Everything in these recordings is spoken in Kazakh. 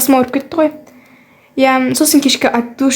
próxima hora que to je. Co jsem ti říkala, ať tu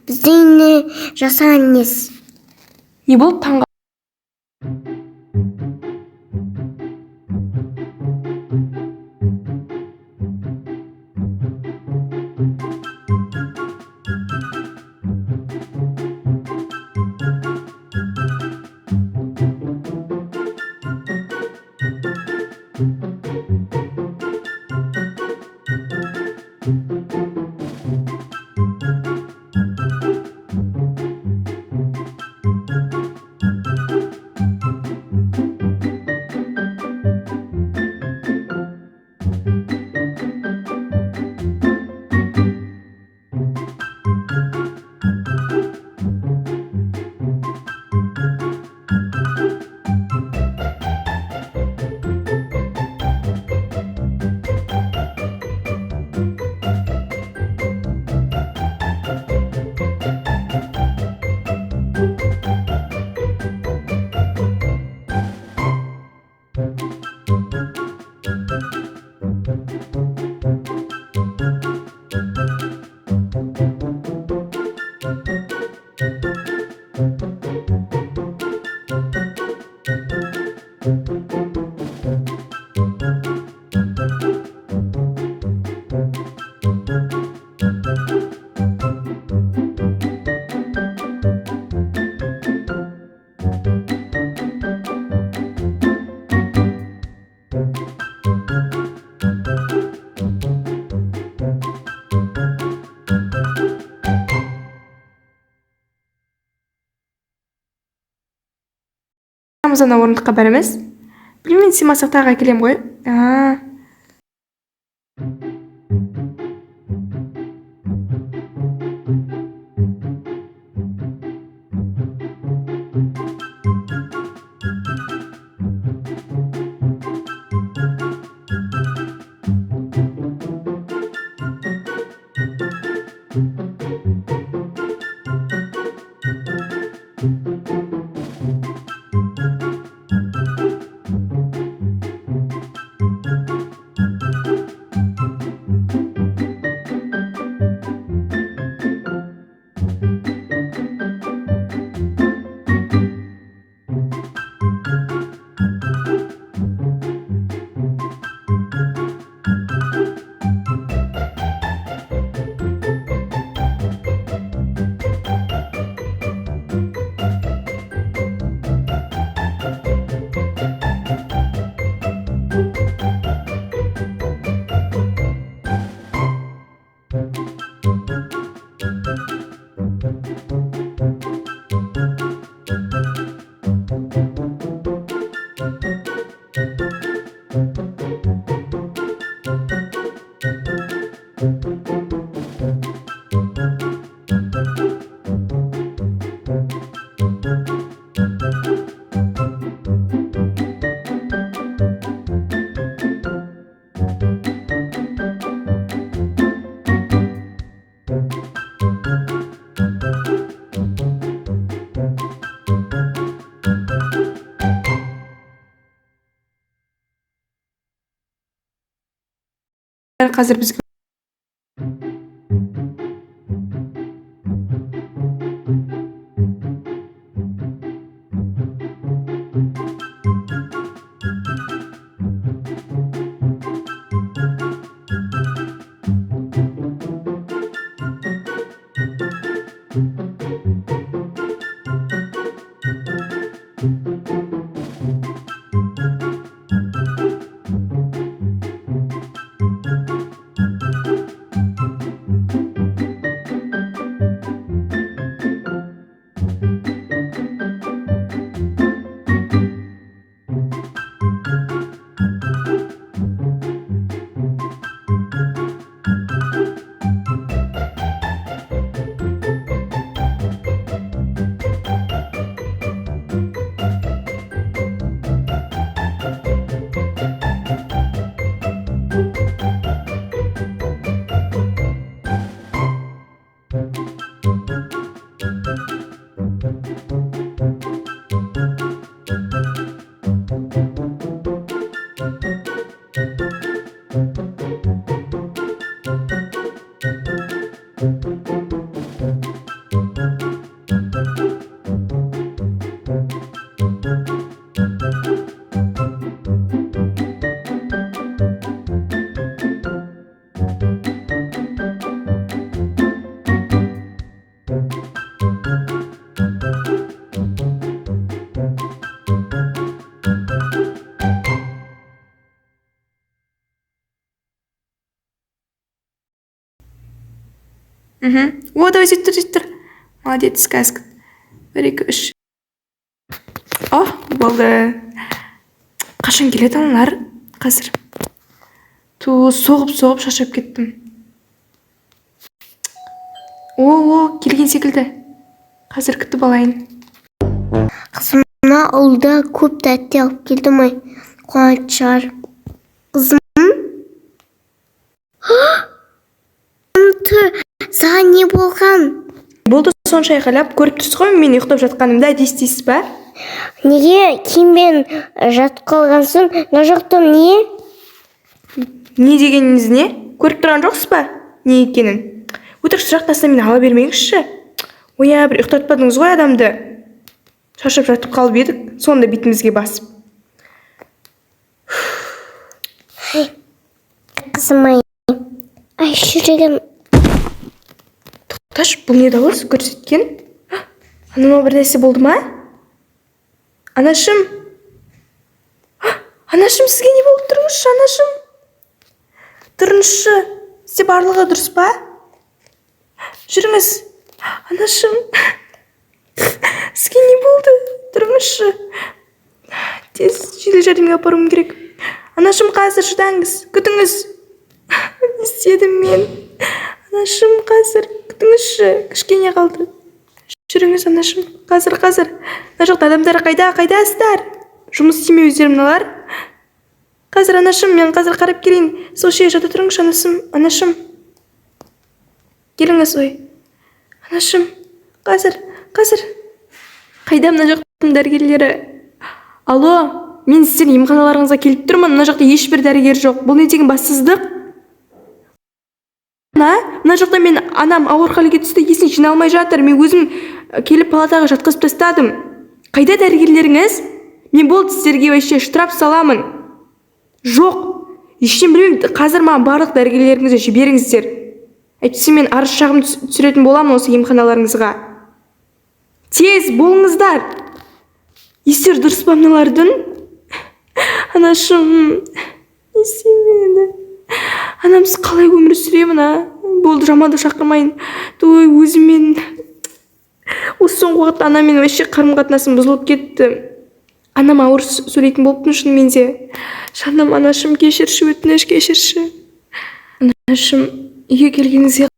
біздің жасаңыз. не болып таңға барамыз ана орындыққа бәріміз. Білмеймін, сыймасақ тағы келем ғой. Қазір бізге О, давай сөйттір, сөйттір. Молодец, сказка. 1, 2, 3. О, болды. Қашан келеді аналар? Қазір. Соғып шашып кеттім. О, келген секілді. Қазір күтіп алайын. Қызым, мына ауылда көп тәтті алып келдім ой. Қуанышты шығар. Қызым? Саған не болған? Болды, сонша айқайлап көріп тұрсыз ғой, мен ұйықтап жатқанымда естисіз ба? Неге киіммен жатып қалғансың? Мына жақта не? Не дегеніңіз не? Көріп тұрған жоқсыз ба? Не екенін? Өтірік сұрақ тастап мені ала бермеңізші. Оя, бір ұйықтатпадыңыз ғой адамды. Шаршап жатып қалып едік, сонда бетімізге басып. Қызым-ай. Ай, жүрегім. Тоқташ, бұл не дауыс көрсеткен? Анама бір нәрсе болды ма? Анашым. Анашым, сізге не болып тұрыңызшы, анашым? Тұрыңызшы. Сізде барлығы дұрыс па? Жүріңіз. Анашым. Сізге не болды? Тұрыңызшы. тез жедел жәрдемге апаруым керек. Анашым, қазір шыдаңыз, күтіңіз. Не істедім мен? Анашым, қазір күтіңізші, кішкене қалды. Жүріңіз, анашым, қазір. Мына жақта адамдар қайдасыздар? Жұмыс істемей өздері мыналар. Қазір, анашым, мен қазір қарап келейін. Сол шеге жата тұрыңызшы, анашым. Келіңіз, ой. Анашым, қазір. Қайда мына жақтың дәрігерлері? Алло, мен сіздердің емханаларыңызға келіп тұрмын. Мына жақта ешбір дәрігер жоқ. Бұл не деген бассыздық? Мына жақта мен анам ауыр халге түсті, есін жина алмай жатыр. Мен өзім келіп палатаға жатқызып тастадым. Қайда дәрігерлеріңіз? Мен болды сіздерге вообще штраф саламын. Жоқ, ештен білмеймін. Қазір маған барлық дәрігерлеріңізді жіберіңіздер. Әйтпесе мен арыз шағым түсіретін боламын осы емханаларыңызға. Тез болыңыздар. Естер дұрыс па мыналардың? Анашым, не істеймін? Анамсыз қалай өмір сүремін, Болды, жаманды шақырмайын. Той, өзімен. Осы соңғы уақытта анаммен вообще қарым-қатынасым бұзылып кетті. Анам ауыр сөйлейтін болыптың шынымен де. Жаным, анашым, кешірші, өтініш, кешірші. Анашым, үйге келгеніңізге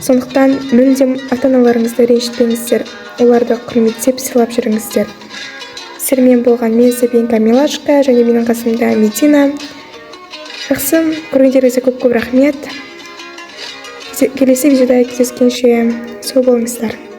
Сондықтан мүлдем ата-аналарыңызды ренжітпеңіздер, оларды құрметтеп сыйлап жүріңіздер. Сіздермен болған мен Сәбин Камилашка және менің қасымда Медина. Жақсы, көргендеріңізге көп рахмет. Келесі видеода кездескенше сау болыңыздар.